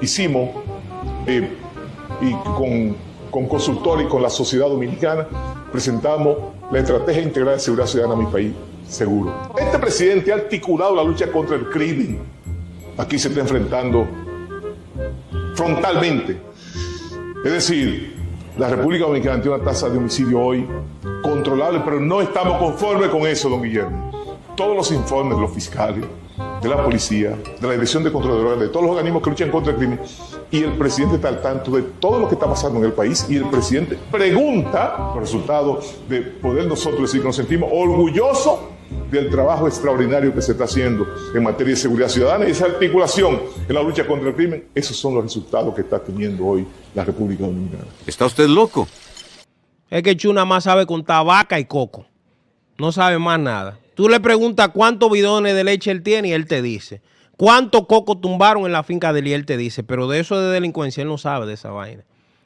hicimos, y con consultores y con la sociedad dominicana, presentamos la Estrategia Integral de Seguridad Ciudadana a mi país seguro. Este presidente ha articulado la lucha contra el crimen. Aquí se está enfrentando frontalmente. Es decir, la República Dominicana tiene una tasa de homicidio hoy controlable, pero no estamos conformes con eso, don Guillermo. Todos los informes de los fiscales, de la policía, de la Dirección de Control de Drogas, de todos los organismos que luchan contra el crimen, y el presidente está al tanto de todo lo que está pasando en el país, y el presidente pregunta los resultados de poder nosotros decir que nos sentimos orgullosos del trabajo extraordinario que se está haciendo en materia de seguridad ciudadana y esa articulación en la lucha contra el crimen. Esos son los resultados que está teniendo hoy la República Dominicana. ¿Está usted loco? Es que Chu nada más sabe contar vaca y coco. No sabe más nada. Tú le preguntas cuántos bidones de leche él tiene y él te dice. ¿Cuántos cocos tumbaron en la finca de él y él te dice? Pero de eso de delincuencia él no sabe de esa vaina.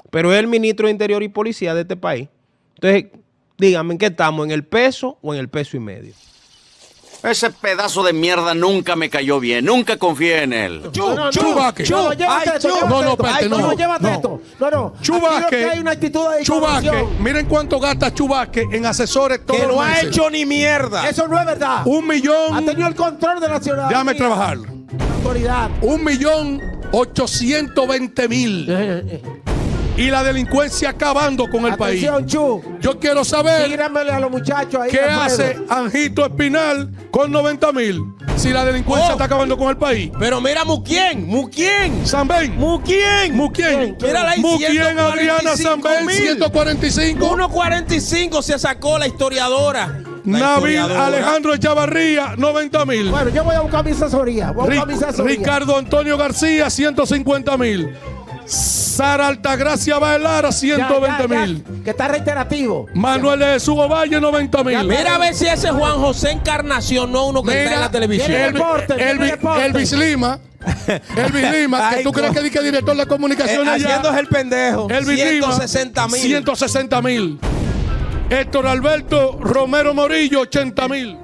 Pero es el ministro de Interior y Policía de este país. Entonces, dígame, ¿en qué estamos? ¿En el peso o en el peso y medio? Ese pedazo de mierda nunca me cayó bien. Nunca confié en él. Chubaque. Chubaque. Miren cuánto gasta Chubaque en asesores todos los meses. Que no ha hecho ni mierda. Eso no es verdad. 1 millón. Ha tenido el control de la ciudadanía. Déjame trabajar. Autoridad. 1.820.000. Y la delincuencia acabando con el país. Chu. Yo quiero saber a los muchachos ahí qué hace Anjito Espinal con 90.000 si la delincuencia está acabando con el país. Pero mira Muquien. Sanben. Muquien. Mira ahí, Muquien, Adriana Sanben, 145. 1.45 se sacó la historiadora. Nabil Alejandro Echavarría, 90.000. Bueno, yo voy a buscar mi asesoría. Ricardo Antonio García, 150.000. Sara Altagracia Bailara, 120.000. Que está reiterativo. Manuel de Jesús Ovalle, 90.000. Mira a ver si ese Juan José Encarnación no uno que está en la televisión. Elvis Lima. Elvis Lima, que tú crees que es director de comunicaciones allá. Haciéndose el pendejo. Elvis 160.000. 160.000. Héctor Alberto Romero Morillo, 80.000.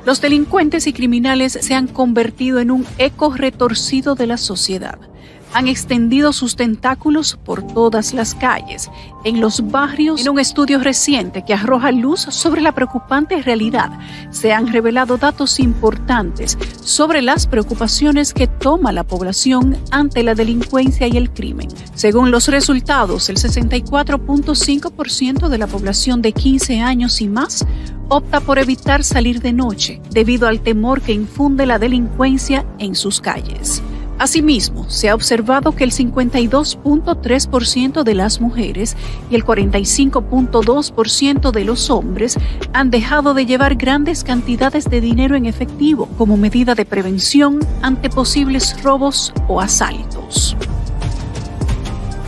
Los delincuentes y criminales se han convertido en un eco retorcido de la sociedad. Han extendido sus tentáculos por todas las calles, en los barrios. En un estudio reciente que arroja luz sobre la preocupante realidad, se han revelado datos importantes sobre las preocupaciones que toma la población ante la delincuencia y el crimen. Según los resultados, el 64.5% de la población de 15 años y más opta por evitar salir de noche debido al temor que infunde la delincuencia en sus calles. Asimismo, se ha observado que el 52.3% de las mujeres y el 45.2% de los hombres han dejado de llevar grandes cantidades de dinero en efectivo como medida de prevención ante posibles robos o asaltos.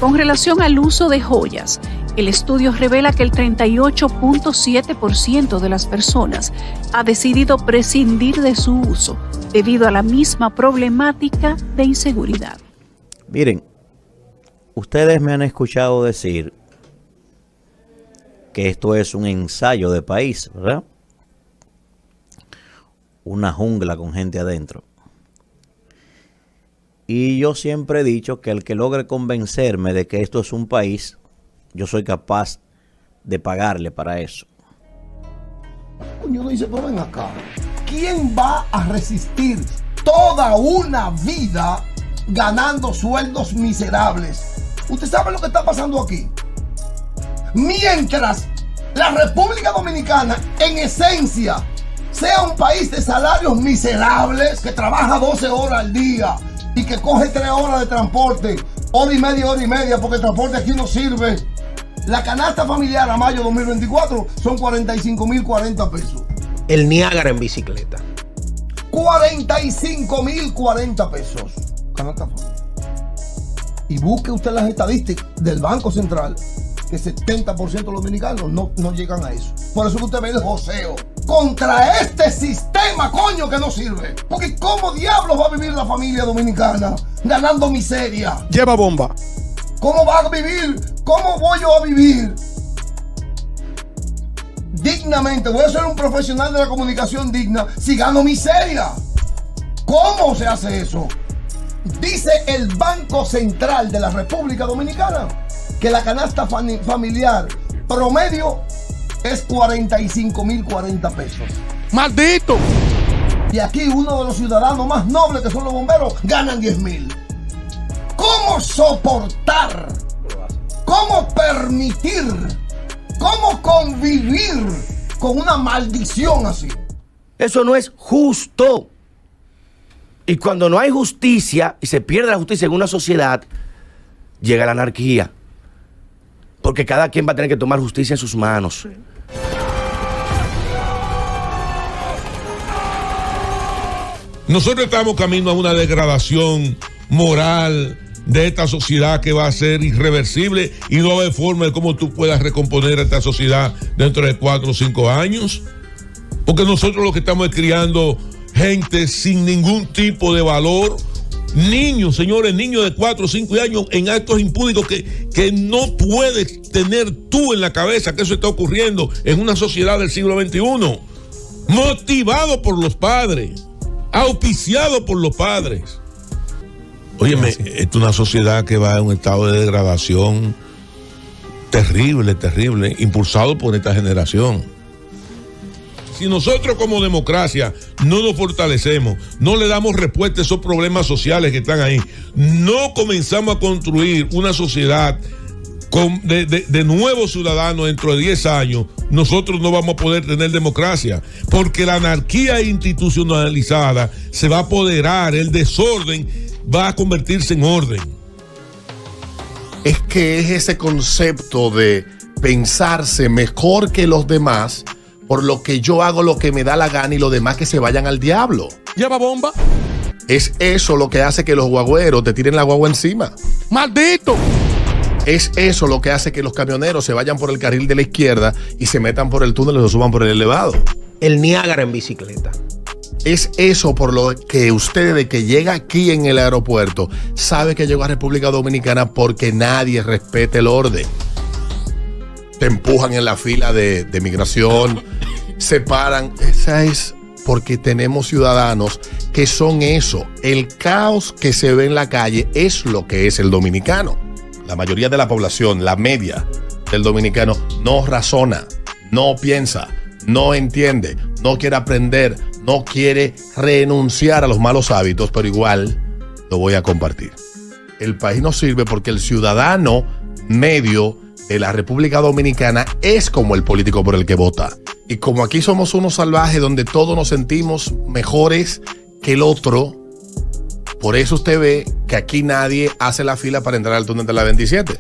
Con relación al uso de joyas, el estudio revela que el 38.7% de las personas ha decidido prescindir de su uso debido a la misma problemática de inseguridad. Miren, ustedes me han escuchado decir que esto es un ensayo de país, ¿verdad? Una jungla con gente adentro. Y yo siempre he dicho que el que logre convencerme de que esto es un país, yo soy capaz de pagarle para eso. Uno dice, pero ven acá, ¿quién va a resistir toda una vida ganando sueldos miserables? ¿Usted sabe lo que está pasando aquí? Mientras la República Dominicana, en esencia, sea un país de salarios miserables, que trabaja 12 horas al día y que coge 3 horas de transporte, hora y media, porque el transporte aquí no sirve. La canasta familiar a mayo 2024 son 45.040 pesos. El Niágara en bicicleta. 45.040 pesos. Canasta familiar. Y busque usted las estadísticas del Banco Central, que 70% de los dominicanos no llegan a eso. Por eso que usted ve el joseo. contra este sistema, coño, que no sirve. Porque ¿cómo diablos va a vivir la familia dominicana ganando miseria? Lleva bomba. ¿Cómo va a vivir? ¿Cómo voy yo a vivir dignamente? Voy a ser un profesional de la comunicación digna si gano miseria. ¿Cómo se hace eso? Dice el Banco Central de la República Dominicana que la canasta familiar promedio es 45.040 pesos. ¡Maldito! Y aquí uno de los ciudadanos más nobles, que son los bomberos, ganan 10.000. ¿Cómo soportar? ¿Cómo permitir? ¿Cómo convivir con una maldición así? Eso no es justo. Y cuando no hay justicia y se pierde la justicia en una sociedad, llega la anarquía. Porque cada quien va a tener que tomar justicia en sus manos. Nosotros estamos camino a una degradación moral de esta sociedad que va a ser irreversible y no va a haber forma de cómo tú puedas recomponer a esta sociedad dentro de 4 o 5 años. Porque nosotros lo que estamos es criando gente sin ningún tipo de valor. Niños, señores, niños de 4 o 5 años en actos impúdicos que no puedes tener tú en la cabeza que eso está ocurriendo en una sociedad del siglo XXI. Motivado por los padres, auspiciado por los padres. Óyeme, esta es una sociedad que va en un estado de degradación terrible, terrible, impulsado por esta generación. Si nosotros como democracia no nos fortalecemos, no le damos respuesta a esos problemas sociales que están ahí, no comenzamos a construir una sociedad de nuevos ciudadanos dentro de 10 años, nosotros no vamos a poder tener democracia, porque la anarquía institucionalizada se va a apoderar, el desorden va a convertirse en orden. Es que es ese concepto de pensarse mejor que los demás, por lo que yo hago lo que me da la gana y los demás que se vayan al diablo. ¿Lleva bomba? Es eso lo que hace que los guagüeros te tiren la guagua encima. ¡Maldito! Es eso lo que hace que los camioneros se vayan por el carril de la izquierda y se metan por el túnel y se suban por el elevado. El Niágara en bicicleta. Es eso por lo que usted, desde que llega aquí en el aeropuerto, sabe que llegó a República Dominicana porque nadie respeta el orden. Te empujan en la fila de migración, se paran. Esa es porque tenemos ciudadanos que son eso. El caos que se ve en la calle es lo que es el dominicano. La mayoría de la población, la media del dominicano, no razona, no piensa, no entiende, no quiere aprender, no quiere renunciar a los malos hábitos, pero igual lo voy a compartir. El país no sirve porque el ciudadano medio de la República Dominicana es como el político por el que vota. Y como aquí somos unos salvajes donde todos nos sentimos mejores que el otro, por eso usted ve que aquí nadie hace la fila para entrar al túnel de la 27.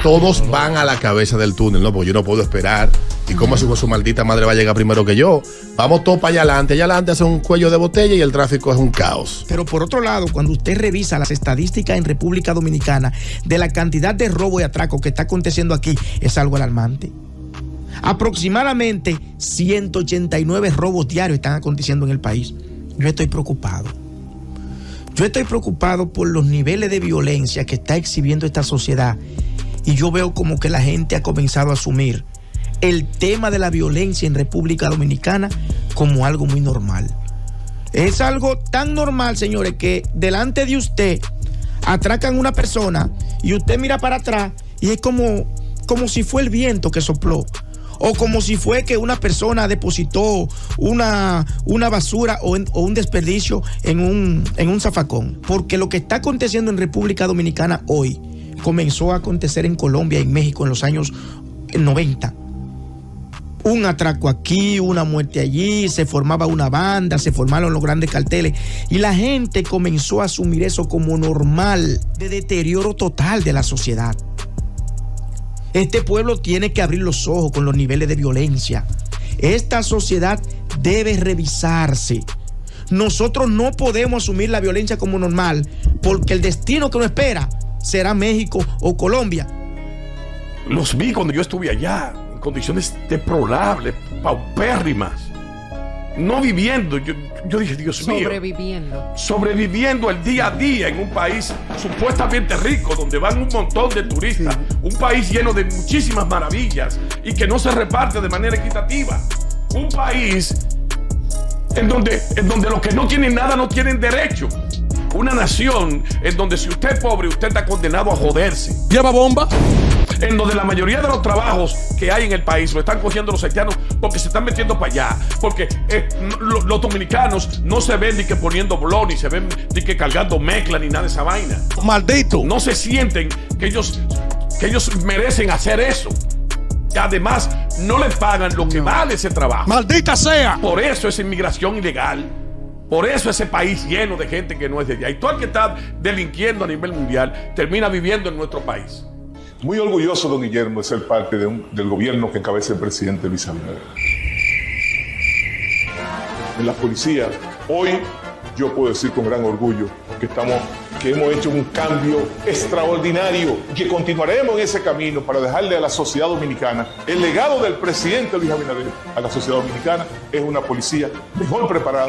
Todos van a la cabeza del túnel, ¿no? Porque yo no puedo esperar. ¿Y cómo su maldita madre va a llegar primero que yo? Vamos todos para allá adelante hace un cuello de botella y el tráfico es un caos. Pero por otro lado, cuando usted revisa las estadísticas en República Dominicana de la cantidad de robo y atraco que está aconteciendo aquí, es algo alarmante. Aproximadamente 189 robos diarios están aconteciendo en el país. Yo estoy preocupado. Yo estoy preocupado por los niveles de violencia que está exhibiendo esta sociedad. Y yo veo como que la gente ha comenzado a asumir el tema de la violencia en República Dominicana como algo muy normal. Es algo tan normal, señores, que delante de usted atracan una persona y usted mira para atrás y es como si fue el viento que sopló. O como si fue que una persona depositó una basura o un desperdicio en un zafacón. Porque lo que está aconteciendo en República Dominicana hoy comenzó a acontecer en Colombia y en México en los años 90. Un atraco aquí, una muerte allí, se formaba una banda, se formaron los grandes carteles y la gente comenzó a asumir eso como normal, de deterioro total de la sociedad. Este pueblo tiene que abrir los ojos con los niveles de violencia. Esta sociedad debe revisarse. Nosotros no podemos asumir la violencia como normal porque el destino que nos espera será México o Colombia. Los vi cuando yo estuve allá, en condiciones deplorables, paupérrimas, no viviendo. Yo dije, Dios mío, sobreviviendo el día a día en un país supuestamente rico, donde van un montón de turistas, un país lleno de muchísimas maravillas y que no se reparte de manera equitativa, un país en donde los que no tienen nada no tienen derecho. Una nación en donde si usted es pobre, usted está condenado a joderse. ¿Lleva bomba? En donde la mayoría de los trabajos que hay en el país lo están cogiendo los haitianos porque se están metiendo para allá. Porque los dominicanos no se ven ni que poniendo blon, ni se ven ni que cargando mezcla, ni nada de esa vaina. ¡Maldito! No se sienten que ellos merecen hacer eso. Y además, no les pagan lo que vale ese trabajo. ¡Maldita sea! Por eso esa inmigración ilegal. Por eso ese país lleno de gente que no es de allá. Y todo el que está delinquiendo a nivel mundial termina viviendo en nuestro país. Muy orgulloso, don Guillermo, de ser parte del gobierno que encabeza el presidente Luis Abinader. En la policía, hoy yo puedo decir con gran orgullo que hemos hecho un cambio extraordinario y que continuaremos en ese camino para dejarle a la sociedad dominicana el legado del presidente Luis Abinader a la sociedad dominicana es una policía mejor preparada,